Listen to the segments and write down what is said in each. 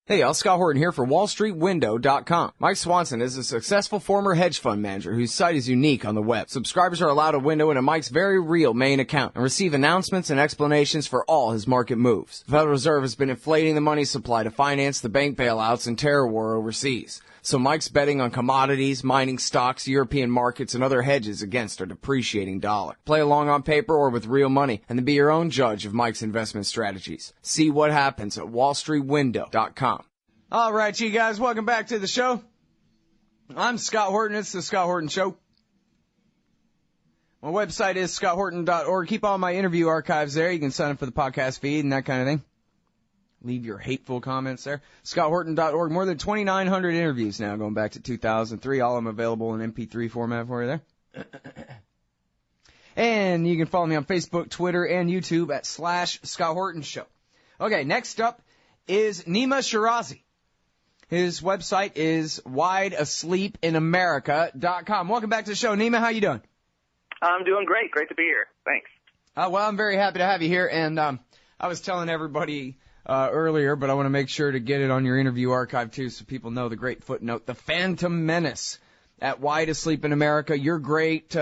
Hey, y'all, Scott Horton here for WallStreetWindow.com. Mike Swanson is a successful former hedge fund manager whose site is unique on the web. Subscribers are allowed a window into Mike's very real main account and receive announcements and explanations for all his market moves. The Federal Reserve has been inflating the money supply to finance the bank bailouts and terror war overseas. So Mike's betting on commodities, mining stocks, European markets, and other hedges against a depreciating dollar. Play along on paper or with real money, and then be your own judge of Mike's investment strategies. See what happens at WallStreetWindow.com. All right, you guys, welcome back to the show. I'm Scott Horton. It's the Scott Horton Show. My website is scotthorton.org. Keep all my interview archives there. You can sign up for the podcast feed and that kind of thing. Leave your hateful comments there. scotthorton.org. More than 2,900 interviews now going back to 2003. All of them available in MP3 format for you there. And you can follow me on Facebook, Twitter, and YouTube at /Scott Horton Show. Okay, next up is Nima Shirazi. His website is wideasleepinamerica.com. Welcome back to the show. Nima, how you doing? I'm doing great. Great to be here. Thanks. Well, I'm very happy to have you here. And I was telling everybody earlier, but I want to make sure to get it on your interview archive, too, so people know the great footnote. The Phantom Menace at Wide Asleep in America. Your great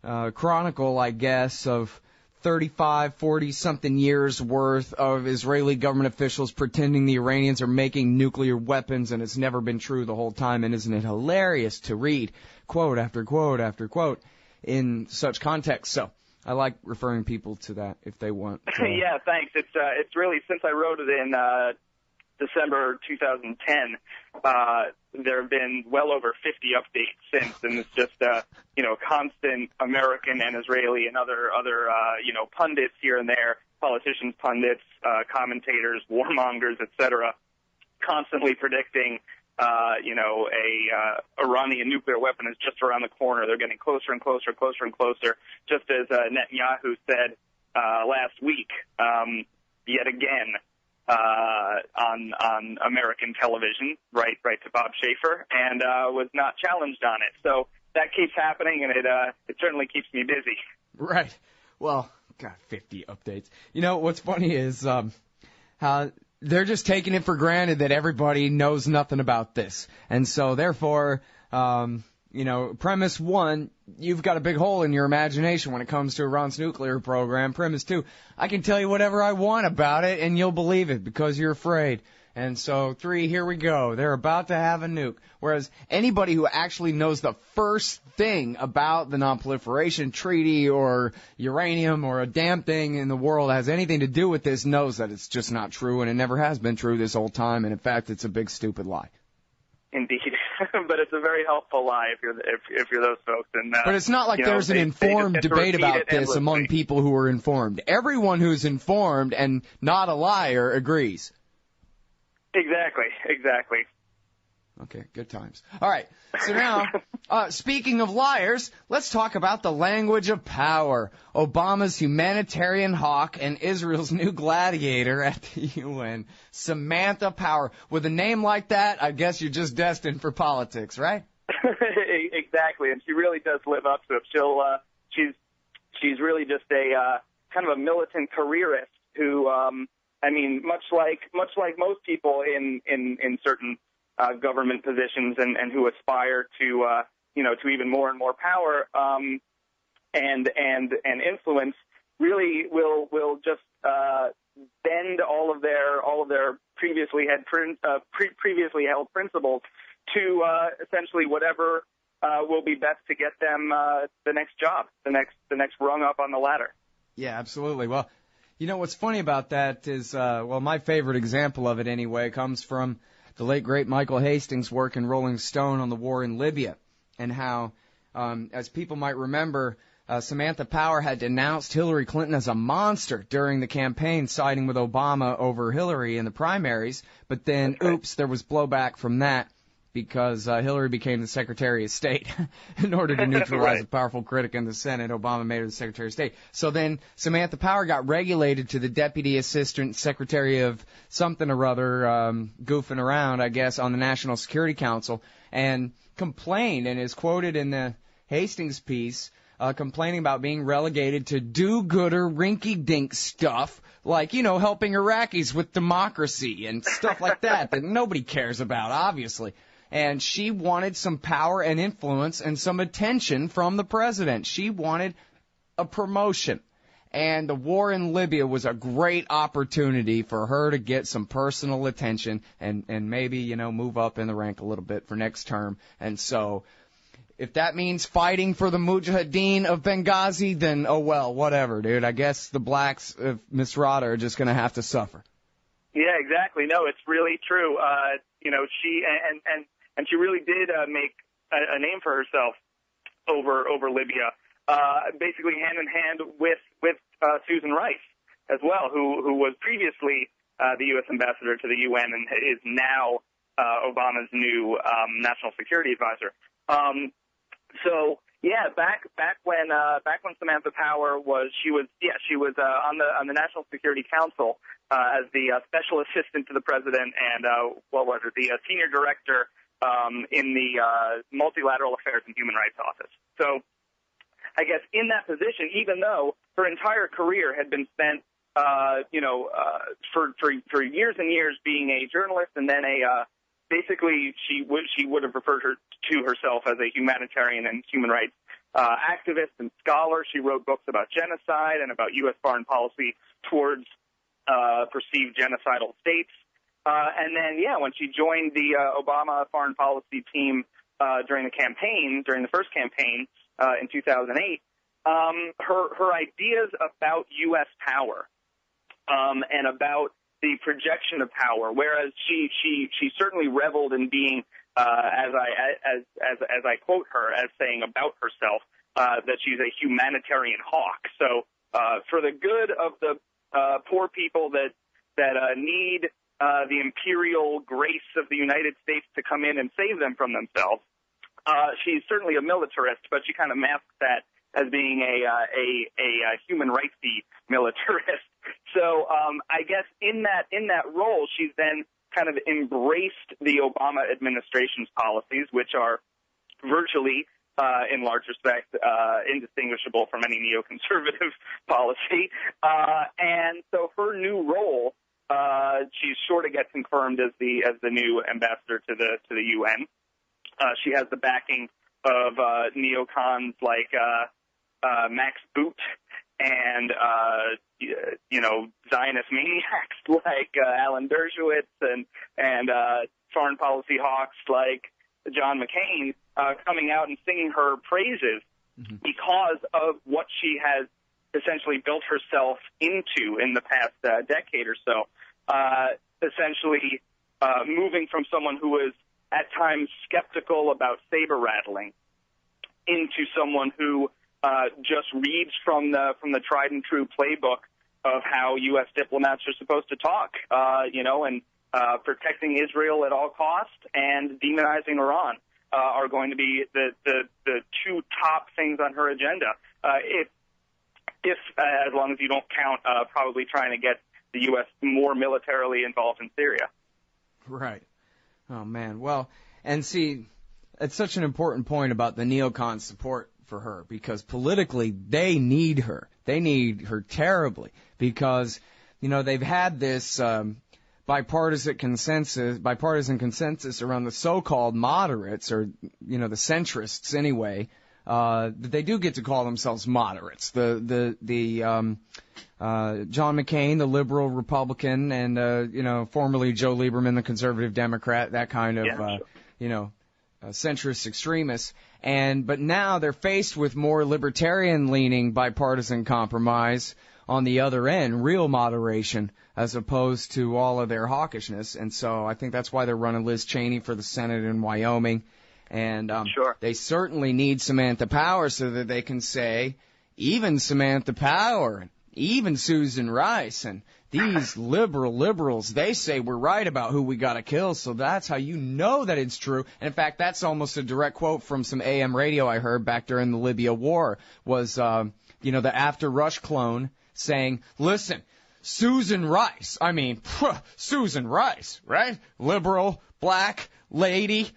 chronicle, I guess, of 35, 40-something years worth of Israeli government officials pretending the Iranians are making nuclear weapons, and it's never been true the whole time. And isn't it hilarious to read quote after quote after quote in such context? So I like referring people to that if they want. Yeah, thanks. It's really, since I wrote it in December 2010, there have been well over 50 updates since, and it's just constant American and Israeli and other pundits here and there, politicians, pundits, commentators, warmongers, etc., constantly predicting Iranian nuclear weapon is just around the corner. They're getting closer and closer, closer and closer, just as Netanyahu said last week, yet again, on American television, right to Bob Schaefer, and was not challenged on it. So that keeps happening, and it certainly keeps me busy. Right. Well, God, 50 updates. You know, what's funny is how they're just taking it for granted that everybody knows nothing about this. And so, therefore, premise one, you've got a big hole in your imagination when it comes to Iran's nuclear program. Premise two, I can tell you whatever I want about it, and you'll believe it because you're afraid. And so, three, here we go. They're about to have a nuke. Whereas anybody who actually knows the first thing about the non-proliferation treaty or uranium or a damn thing in the world that has anything to do with this knows that it's just not true, and it never has been true this whole time. And, in fact, it's a big, stupid lie. Indeed, but it's a very helpful lie if you're those folks. And but it's not like there's an informed debate about this among people who are informed. Everyone who's informed and not a liar agrees. Exactly. Okay, good times. All right, so now, speaking of liars, let's talk about the language of power. Obama's humanitarian hawk and Israel's new gladiator at the UN, Samantha Power. With a name like that, I guess you're just destined for politics, right? Exactly, and she really does live up to it. She's really just a kind of a militant careerist who, much like most people in certain government positions and who aspire to even more and more power and influence, really will just bend all of their previously held principles to essentially whatever will be best to get them the next job, the next rung up on the ladder. Yeah, absolutely. Well, you know what's funny about that is my favorite example of it anyway comes from the late, great Michael Hastings' work in Rolling Stone on the war in Libya, and how, as people might remember, Samantha Power had denounced Hillary Clinton as a monster during the campaign, siding with Obama over Hillary in the primaries. But then, oops, there was blowback from that because Hillary became the Secretary of State in order to neutralize a powerful critic in the Senate. Obama made her the Secretary of State. So then Samantha Power got regulated to the Deputy Assistant Secretary of something or other, goofing around, I guess, on the National Security Council, and complained, and is quoted in the Hastings piece, complaining about being relegated to do-gooder, rinky-dink stuff, like, helping Iraqis with democracy and stuff like that nobody cares about, obviously. And she wanted some power and influence and some attention from the president. She wanted a promotion. And the war in Libya was a great opportunity for her to get some personal attention and maybe, move up in the rank a little bit for next term. And so if that means fighting for the Mujahideen of Benghazi, then, oh well, whatever, dude. I guess the blacks of Misrata are just going to have to suffer. Yeah, exactly. No, it's really true. She and she really did make a name for herself over Libya. Basically hand in hand with Susan Rice as well, who was previously the U.S. ambassador to the UN and is now Obama's new national security advisor. Back when Samantha Power was on the National Security Council as the special assistant to the president and the senior director in the Multilateral Affairs and Human Rights Office. So I guess in that position, even though her entire career had been spent, for years and years being a journalist, and then basically she would have referred to herself as a humanitarian and human rights activist and scholar. She wrote books about genocide and about U.S. foreign policy towards perceived genocidal states. And then, when she joined the Obama foreign policy team during the first campaign in 2008, her ideas about U.S. power and about the projection of power, whereas she certainly reveled in being, as I quote her, as saying about herself, that she's a humanitarian hawk. So for the good of the poor people that need the imperial grace of the United States to come in and save them from themselves, she's certainly a militarist, but she kind of masks that as being a human rights-y militarist. So I guess in that role, she's then kind of embraced the Obama administration's policies, which are virtually, in large respect, indistinguishable from any neoconservative policy. And so her new role, she's sure to get confirmed as the new ambassador to the UN. She has the backing of neocons like Max Boot and Zionist maniacs like Alan Dershowitz and foreign policy hawks like John McCain coming out and singing her praises because of what she has essentially built herself into in the past decade or so. Essentially moving from someone who is at times skeptical about saber rattling into someone who just reads from the tried and true playbook of how U.S. diplomats are supposed to talk, and protecting Israel at all costs and demonizing Iran are going to be the two top things on her agenda. If as long as you don't count probably trying to get the U.S. more militarily involved in Syria. Right. Oh, man. Well, and see, it's such an important point about the neocon support for her, because politically they need her. They need her terribly because, they've had this bipartisan consensus around the so-called moderates, or, the centrists anyway, that they do get to call themselves moderates. The John McCain, the liberal Republican, and, formerly Joe Lieberman, the conservative Democrat, that kind of, centrist extremists. But now they're faced with more libertarian-leaning bipartisan compromise on the other end, real moderation, as opposed to all of their hawkishness. And so I think that's why they're running Liz Cheney for the Senate in Wyoming. And they certainly need Samantha Power so that they can say, even Samantha Power, and even Susan Rice, and these liberals, they say we're right about who we got to kill, so that's how you know that it's true. And in fact, that's almost a direct quote from some AM radio I heard back during the Libya war, was, the After Rush clone saying, listen, Susan Rice, Susan Rice, right? Liberal, black, lady,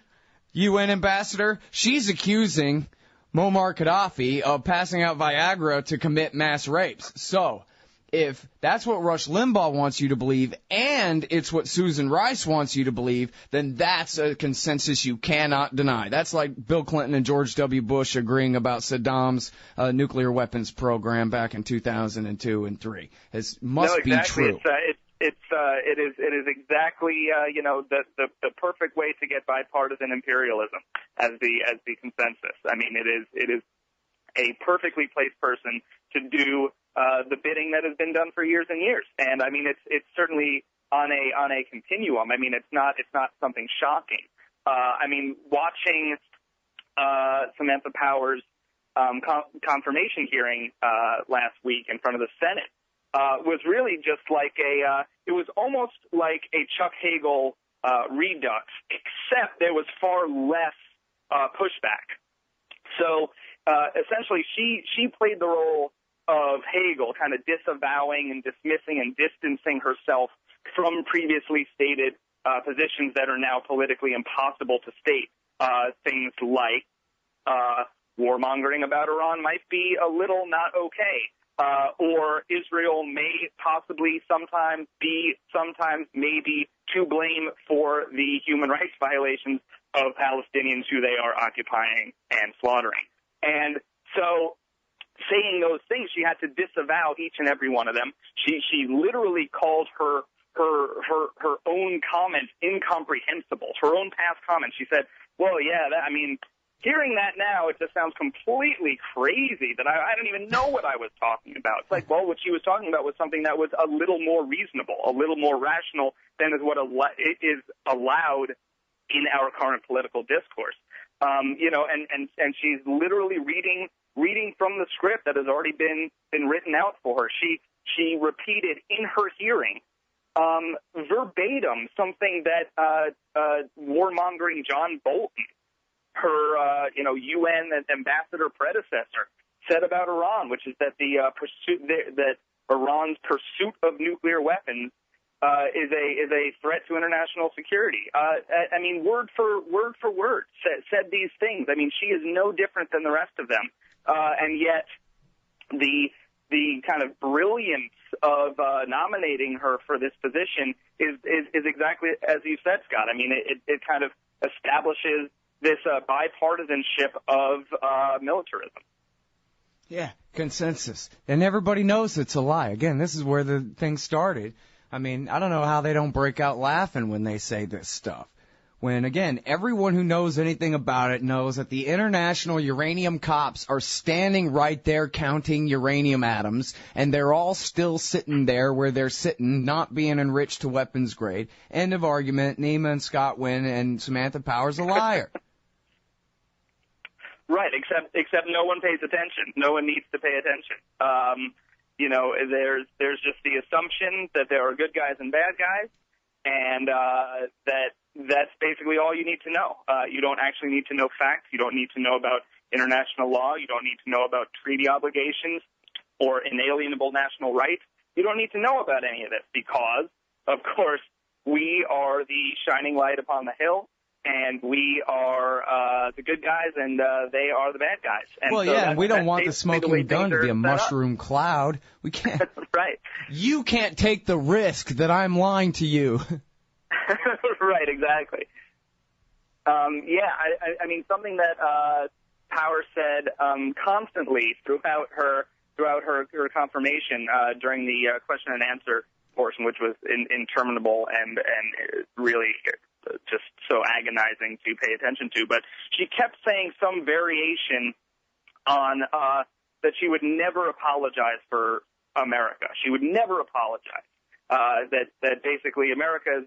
UN ambassador, she's accusing Muammar Gaddafi of passing out Viagra to commit mass rapes. So, if that's what Rush Limbaugh wants you to believe, and it's what Susan Rice wants you to believe, then that's a consensus you cannot deny. That's like Bill Clinton and George W. Bush agreeing about Saddam's nuclear weapons program back in 2002 and 3. It must be true. It is exactly the perfect way to get bipartisan imperialism as the consensus. I mean, it is a perfectly placed person to do the bidding that has been done for years and years. And I mean, it's certainly on a continuum. I mean, it's not something shocking. I mean, watching Samantha Power's confirmation hearing last week in front of the Senate was really just like it was almost like a Chuck Hagel redux, except there was far less pushback. So essentially, she played the role of Hegel, kind of disavowing and dismissing and distancing herself from previously stated positions that are now politically impossible to state. Things like warmongering about Iran might be a little not okay, or Israel may possibly sometimes maybe to blame for the human rights violations of Palestinians who they are occupying and slaughtering. And so, saying those things, she had to disavow each and every one of them. She literally called her own comments incomprehensible, her own past comments. She said, well, yeah, hearing that now, it just sounds completely crazy that I don't even know what I was talking about. It's like, well, what she was talking about was something that was a little more reasonable, a little more rational than is what is allowed in our current political discourse. And she's literally reading from the script that has already been written out for her. She repeated in her hearing verbatim something that warmongering John Bolton, her UN ambassador predecessor, said about Iran, which is that that Iran's pursuit of nuclear weapons is a threat to international security. I mean, word for word said these things. I mean, she is no different than the rest of them, and yet the kind of brilliance of nominating her for this position is exactly as you said, Scott. I mean, it kind of establishes this bipartisanship of militarism. Yeah, consensus. And everybody knows it's a lie. Again, this is where the thing started. I mean, I don't know how they don't break out laughing when they say this stuff. When, again, everyone who knows anything about it knows that the international uranium cops are standing right there counting uranium atoms, and they're all still sitting there where they're sitting, not being enriched to weapons grade. End of argument. Nima and Scott win, and Samantha Power's a liar. Right, except no one pays attention. No one needs to pay attention. There's just the assumption that there are good guys and bad guys, and that's basically all you need to know. You don't actually need to know facts. You don't need to know about international law. You don't need to know about treaty obligations or inalienable national rights. You don't need to know about any of this because, of course, we are the shining light upon the hill. And we are the good guys, and they are the bad guys. And well, so and we don't want the smoking gun to be a mushroom cloud. We can't. Right. You can't take the risk that I'm lying to you. Right, exactly. I mean, something that Power said constantly throughout her confirmation during the question and answer portion, which was interminable and really just so agonizing to pay attention to. But she kept saying some variation on that she would never apologize for America. She would never apologize. That basically America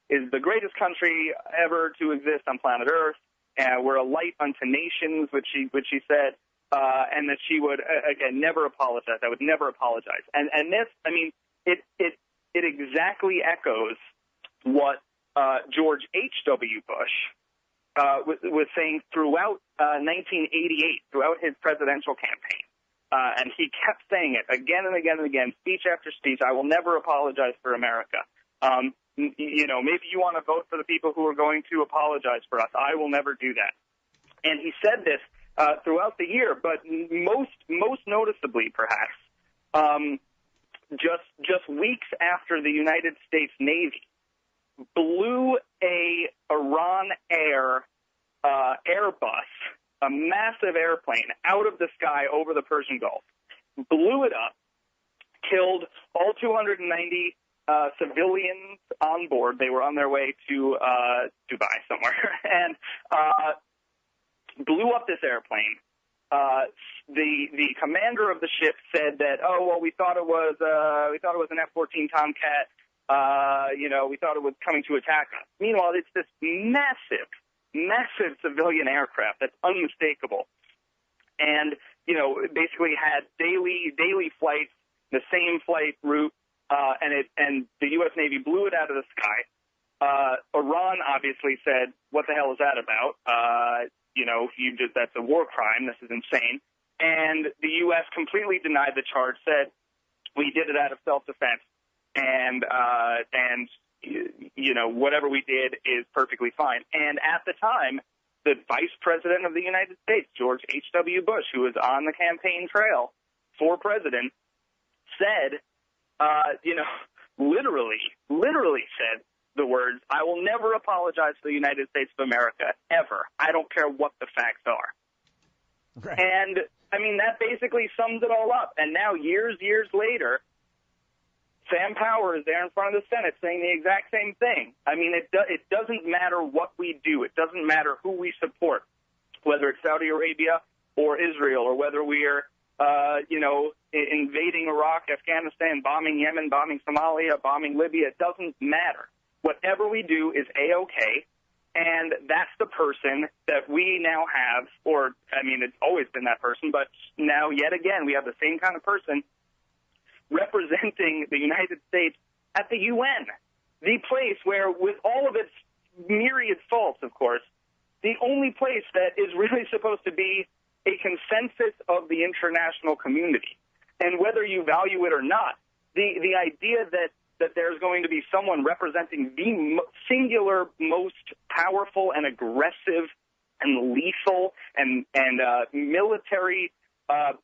is the greatest country ever to exist on planet Earth. We're a light unto nations, which she said, and that she would again never apologize. I would never apologize. And this, I mean, it exactly echoes what George H.W. Bush was saying throughout 1988, throughout his presidential campaign. And he kept saying it again and again and again, speech after speech. I will never apologize for America. Maybe you want to vote for the people who are going to apologize for us. I will never do that. And he said this throughout the year, but most noticeably, perhaps, just weeks after the United States Navy blew a Iran Air Airbus, a massive airplane, out of the sky over the Persian Gulf, blew it up, killed all 290 civilians on board. They were on their way to Dubai somewhere, and blew up this airplane. The commander of the ship said that, we thought it was an F-14 Tomcat. We thought it was coming to attack us. Meanwhile, it's this massive civilian aircraft that's unmistakable, and basically had daily flights, the same flight route, and the U.S. Navy blew it out of the sky. Iran obviously said, "What the hell is that about? That's a war crime. This is insane." And the U.S. completely denied the charge, said, "We did it out of self-defense, and whatever we did is perfectly fine." And at the time, the Vice President of the United States, George H.W. Bush, who was on the campaign trail for president, said, literally said the words, "I will never apologize to the United States of America, ever. I don't care what the facts are." Right. And, that basically sums it all up. And now, years later, Sam Power is there in front of the Senate saying the exact same thing. It doesn't matter what we do. It doesn't matter who we support, whether it's Saudi Arabia or Israel, or whether we are, invading Iraq, Afghanistan, bombing Yemen, bombing Somalia, bombing Libya. It doesn't matter. Whatever we do is A-OK, and that's the person that we now have, it's always been that person, but now yet again we have the same kind of person representing the United States at the UN, the place where, with all of its myriad faults, of course, the only place that is really supposed to be a consensus of the international community. And whether you value it or not, the idea that there's going to be someone representing the singular most powerful and aggressive and lethal and military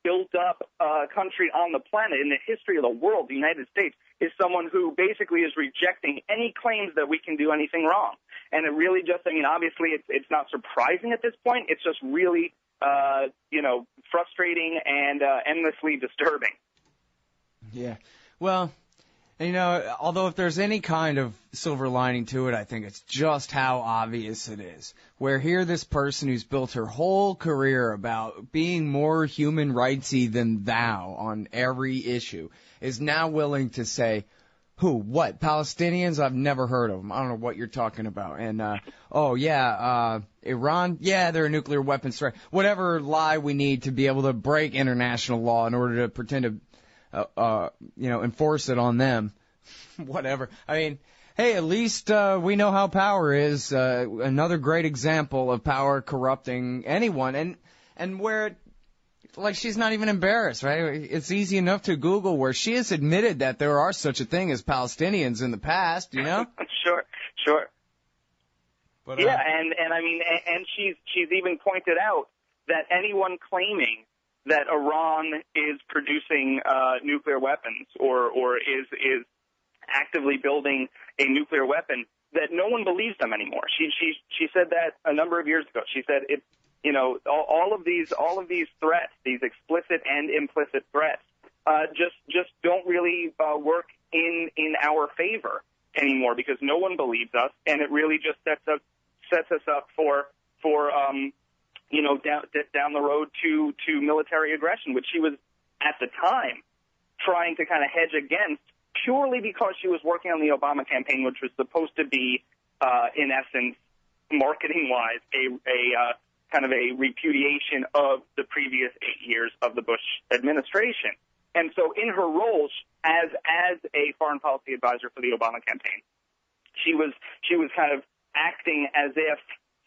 built-up country on the planet in the history of the world, the United States, is someone who basically is rejecting any claims that we can do anything wrong. And it really just, obviously it's not surprising at this point. It's just really, frustrating and endlessly disturbing. Yeah. Well, although if there's any kind of silver lining to it, I think it's just how obvious it is. Where here this person who's built her whole career about being more human rightsy than thou on every issue is now willing to say, who, what, Palestinians? I've never heard of them. I don't know what you're talking about. And, Iran? Yeah, they're a nuclear weapons threat. Whatever lie we need to be able to break international law in order to pretend to enforce it on them. Whatever. Hey, at least we know how power is. Another great example of power corrupting anyone. And where, she's not even embarrassed, right? It's easy enough to Google where she has admitted that there are such a thing as Palestinians in the past, Sure. But, yeah, and she's even pointed out that anyone claiming that Iran is producing nuclear weapons or is actively building a nuclear weapon, that no one believes them anymore. She said that a number of years ago. She said all of these threats, these explicit and implicit threats, just don't really work in our favor anymore because no one believes us, and it really just sets us up for down the road to military aggression, which she was at the time trying to kind of hedge against, purely because she was working on the Obama campaign, which was supposed to be, in essence, marketing-wise, a kind of a repudiation of the previous 8 years of the Bush administration. And so in her role as a foreign policy advisor for the Obama campaign, she was kind of acting as if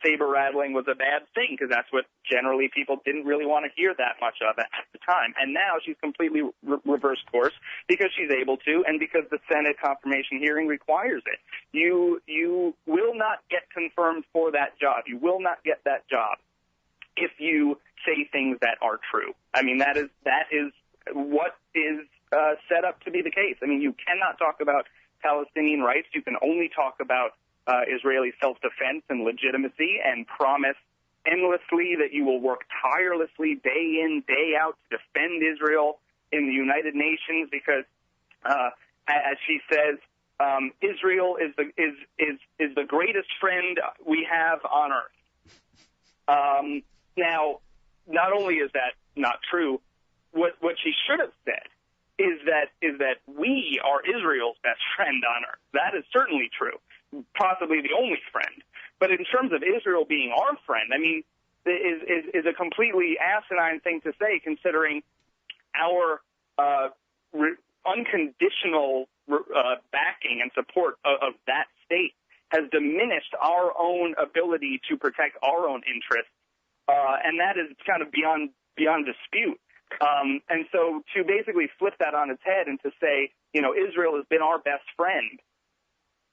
saber-rattling was a bad thing, because that's what generally people didn't really want to hear that much of at the time. And now she's completely reversed course because she's able to, and because the Senate confirmation hearing requires it. You will not get confirmed for that job. You will not get that job if you say things that are true. I mean, that is what is set up to be the case. I mean, you cannot talk about Palestinian rights. You can only talk about Israeli self-defense and legitimacy and promise endlessly that you will work tirelessly day in, day out to defend Israel in the United Nations because, as she says, Israel is the greatest friend we have on earth. Now, not only is that not true, what she should have said is that we are Israel's best friend on earth. That is certainly true, possibly the only friend. But in terms of Israel being our friend, I mean, is a completely asinine thing to say, considering our unconditional backing and support of that state has diminished our own ability to protect our own interests, and that is kind of beyond dispute. And so to basically flip that on its head and to say, you know, Israel has been our best friend,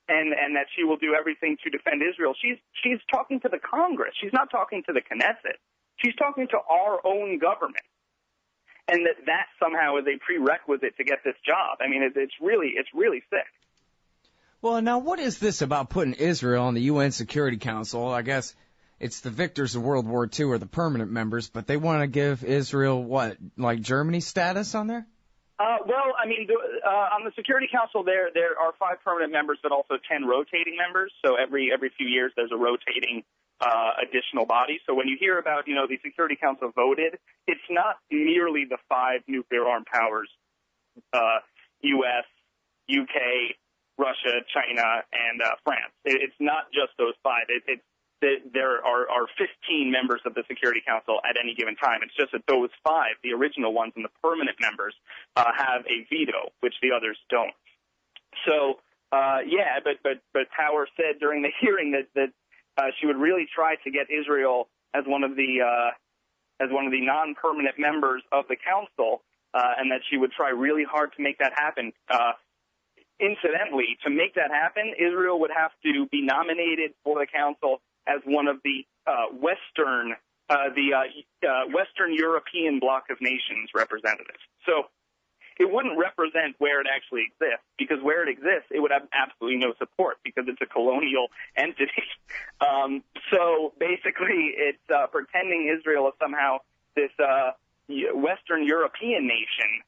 and that she will do everything to defend Israel. She's talking to the Congress. She's not talking to the Knesset. She's talking to our own government, and that somehow is a prerequisite to get this job. I mean, it's really sick. Well, now what is this about putting Israel on the UN Security Council? I guess it's the victors of World War II or the permanent members, but they want to give Israel what, like Germany status on there? Well, I mean, on the Security Council, there are 5 permanent members, but also 10 rotating members. So every few years, there's a rotating additional body. So when you hear about, you know, the Security Council voted, it's not merely the 5 nuclear-armed powers: U.S., U.K., Russia, China, and France. It's not just those 5. There are 15 members of the Security Council at any given time. It's just that those 5, the original ones and the permanent members, have a veto, which the others don't. So, but Power said during the hearing that she would really try to get Israel as one of the non-permanent members of the council, and that she would try really hard to make that happen. Incidentally, to make that happen, Israel would have to be nominated for the council as one of the Western European bloc of nations representatives. So it wouldn't represent where it actually exists, because where it exists, it would have absolutely no support because it's a colonial entity. So basically, it's pretending Israel is somehow this Western European nation,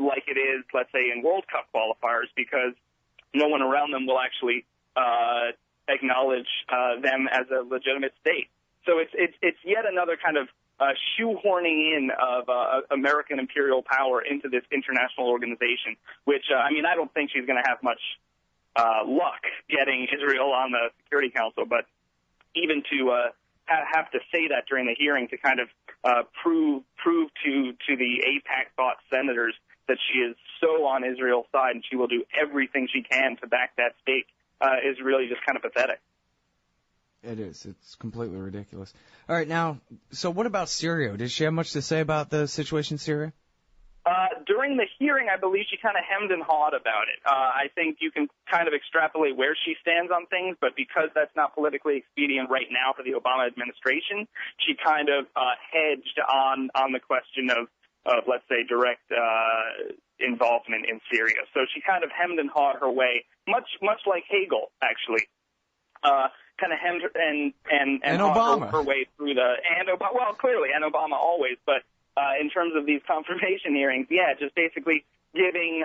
like it is, let's say, in World Cup qualifiers, because no one around them will actually acknowledge them as a legitimate state. So it's yet another kind of shoehorning in of American imperial power into this international organization, which, I mean, I don't think she's going to have much luck getting Israel on the Security Council, but even to have to say that during the hearing to kind of prove to the AIPAC-bought senators that she is so on Israel's side and she will do everything she can to back that state is really just kind of pathetic. It is. It's completely ridiculous. All right, now, so what about Syria? Did she have much to say about the situation in Syria? During the hearing, I believe she kind of hemmed and hawed about it. I think you can kind of extrapolate where she stands on things, but because that's not politically expedient right now for the Obama administration, she kind of hedged on the question of let's say, direct involvement in Syria. So she kind of hemmed and hawed her way, much like Hegel, actually. Kind of hemmed and Obama. her way through clearly, and Obama always, but in terms of these confirmation hearings, just basically giving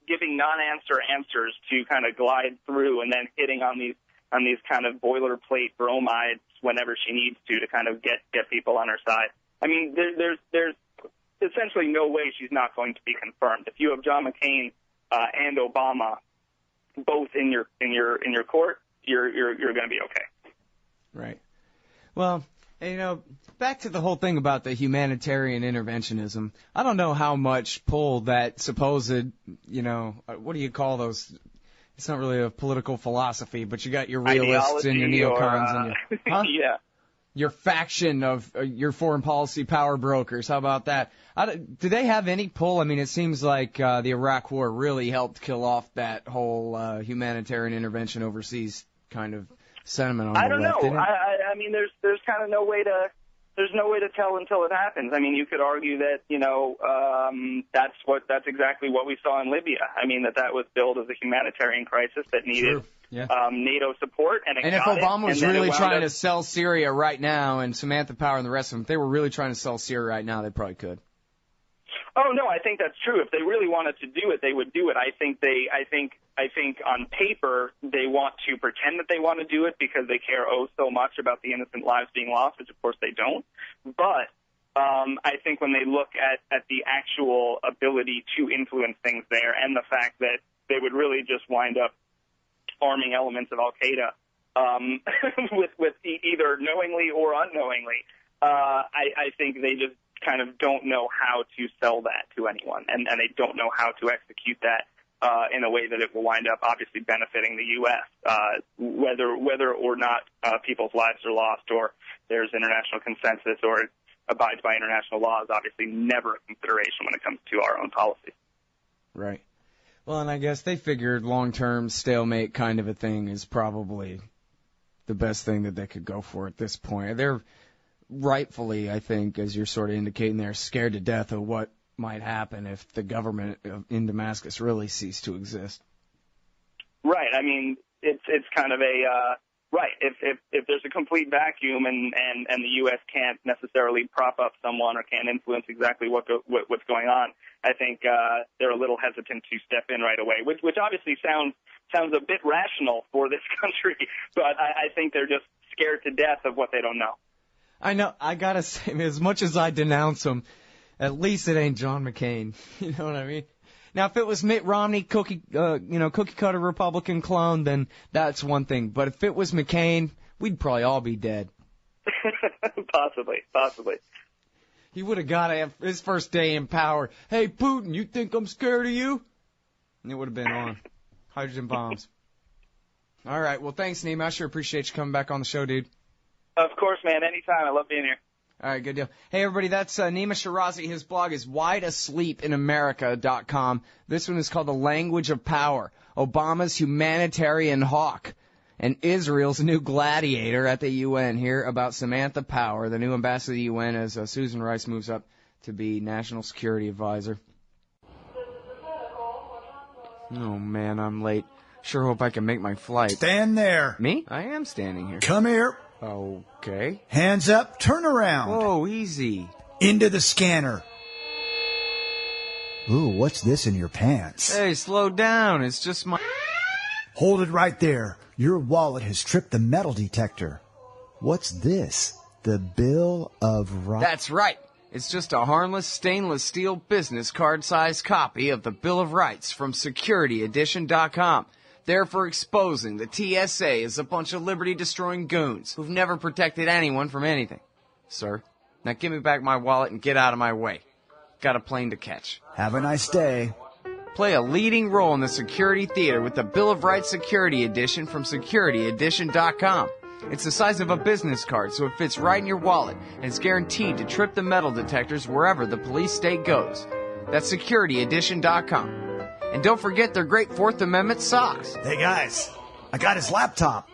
non-answer answers to kind of glide through, and then hitting on these kind of boilerplate bromides whenever she needs to kind of get people on her side. I mean, there's essentially no way she's not going to be confirmed. If you have John McCain and Obama both in your court, you're going to be okay. Right. Well, back to the whole thing about the humanitarian interventionism. I don't know how much pull that supposed, what do you call those? It's not really a political philosophy, but you got your realists and your neocons and your, your faction of your foreign policy power brokers. How about that? Do they have any pull? I mean, it seems like the Iraq War really helped kill off that whole humanitarian intervention overseas kind of sentiment on the left. I don't know. I mean, there's kind of no way to there's no way to tell until it happens. I mean, you could argue that, that's exactly what we saw in Libya. I mean, that was billed as a humanitarian crisis that needed NATO support, and if Obama was really trying to sell Syria right now, and Samantha Power and the rest of them, if they were really trying to sell Syria right now, they probably could. Oh no, I think that's true. If they really wanted to do it, they would do it. I think on paper they want to pretend that they want to do it because they care so much about the innocent lives being lost, which of course they don't. But I think when they look at the actual ability to influence things there, and the fact that they would really just wind up arming elements of Al-Qaeda with either knowingly or unknowingly, I think they just kind of don't know how to sell that to anyone, and they don't know how to execute that in a way that it will wind up obviously benefiting the U.S., whether or not people's lives are lost or there's international consensus or it abides by international law is obviously never a consideration when it comes to our own policy. Right. Well, and I guess they figured long-term stalemate kind of a thing is probably the best thing that they could go for at this point. They're rightfully, I think, as you're sort of indicating, they're scared to death of what might happen if the government in Damascus really ceased to exist. Right. I mean, it's kind of a right. If there's a complete vacuum and the U.S. can't necessarily prop up someone or can't influence exactly what's going on, I think they're a little hesitant to step in right away, which obviously sounds a bit rational for this country, but I think they're just scared to death of what they don't know. I know. I gotta say, as much as I denounce him, at least it ain't John McCain. You know what I mean? Now, if it was Mitt Romney, cookie cutter Republican clone, then that's one thing. But if it was McCain, we'd probably all be dead. Possibly. He would have got his first day in power. Hey, Putin, you think I'm scared of you? And it would have been on. Hydrogen bombs. All right. Well, thanks, Nima. I sure appreciate you coming back on the show, dude. Of course, man. Anytime. I love being here. All right, good deal. Hey, everybody, that's Nima Shirazi. His blog is wideasleepinamerica.com. This one is called The Language of Power, Obama's Humanitarian Hawk, and Israel's new gladiator at the UN. Here about Samantha Power, the new ambassador to the UN, as Susan Rice moves up to be National Security Advisor. Oh, man, I'm late. Sure hope I can make my flight. Stand there. Me? I am standing here. Come here. Okay. Hands up, turn around. Whoa, easy. Into the scanner. Ooh, what's this in your pants? Hey, slow down. It's just my... Hold it right there. Your wallet has tripped the metal detector. What's this? The Bill of Rights? That's right. It's just a harmless stainless steel business card-sized copy of the Bill of Rights from SecurityEdition.com. Therefore exposing the TSA as a bunch of liberty-destroying goons who've never protected anyone from anything. Sir, now give me back my wallet and get out of my way. Got a plane to catch. Have a nice day. Play a leading role in the security theater with the Bill of Rights Security Edition from SecurityEdition.com. It's the size of a business card, so it fits right in your wallet, and it's guaranteed to trip the metal detectors wherever the police state goes. That's SecurityEdition.com. And don't forget their great Fourth Amendment socks. Hey, guys, I got his laptop.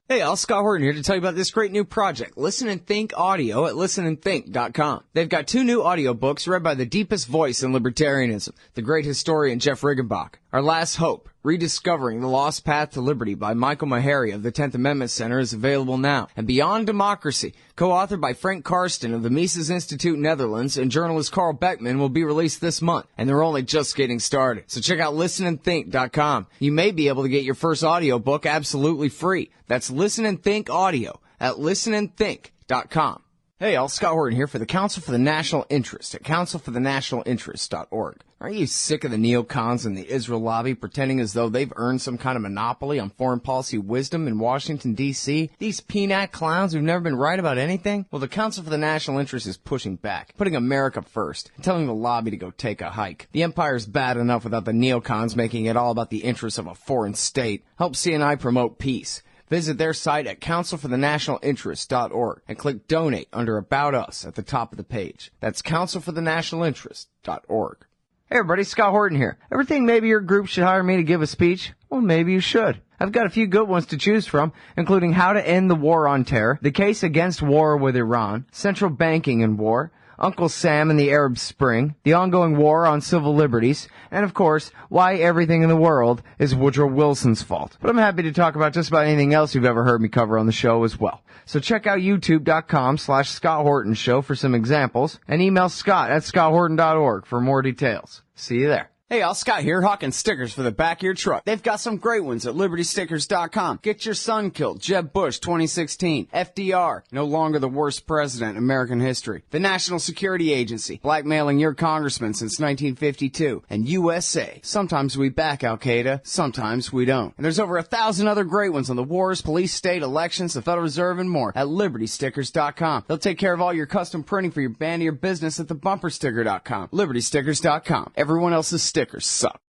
Hey, all, Scott Horton here to tell you about this great new project, Listen and Think Audio at listenandthink.com. They've got 2 new audiobooks read by the deepest voice in libertarianism, the great historian Jeff Riggenbach. Our Last Hope, Rediscovering the Lost Path to Liberty by Michael Maharrey of the 10th Amendment Center is available now. And Beyond Democracy, co-authored by Frank Karsten of the Mises Institute Netherlands and journalist Carl Beckman, will be released this month. And they're only just getting started. So check out listenandthink.com. You may be able to get your first audiobook absolutely free. That's Listen and Think Audio at listenandthink.com. Hey, all, Scott Horton here for the Council for the National Interest at councilforthenationalinterest.org. Aren't you sick of the neocons and the Israel lobby pretending as though they've earned some kind of monopoly on foreign policy wisdom in Washington, D.C.? These peanut clowns who've never been right about anything? Well, the Council for the National Interest is pushing back, putting America first, and telling the lobby to go take a hike. The empire's bad enough without the neocons making it all about the interests of a foreign state. Help CNI promote peace. Visit their site at councilforthenationalinterest.org and click Donate under About Us at the top of the page. That's councilforthenationalinterest.org. Hey everybody, Scott Horton here. Ever think maybe your group should hire me to give a speech? Well, maybe you should. I've got a few good ones to choose from, including how to end the war on terror, the case against war with Iran, central banking and war, Uncle Sam and the Arab Spring, the ongoing war on civil liberties, and of course, why everything in the world is Woodrow Wilson's fault. But I'm happy to talk about just about anything else you've ever heard me cover on the show as well. So check out youtube.com/Scott Horton Show for some examples, and email scott@scotthorton.org for more details. See you there. Hey, all, Scott here, hawking stickers for the back of your truck. They've got some great ones at libertystickers.com. Get your son killed, Jeb Bush 2016, FDR, no longer the worst president in American history, the National Security Agency, blackmailing your congressman since 1952, and USA. Sometimes we back Al-Qaeda, sometimes we don't. And there's over 1,000 other great ones on the wars, police, state, elections, the Federal Reserve, and more at libertystickers.com. They'll take care of all your custom printing for your band or your business at thebumpersticker.com. libertystickers.com. Everyone else's stickers suck.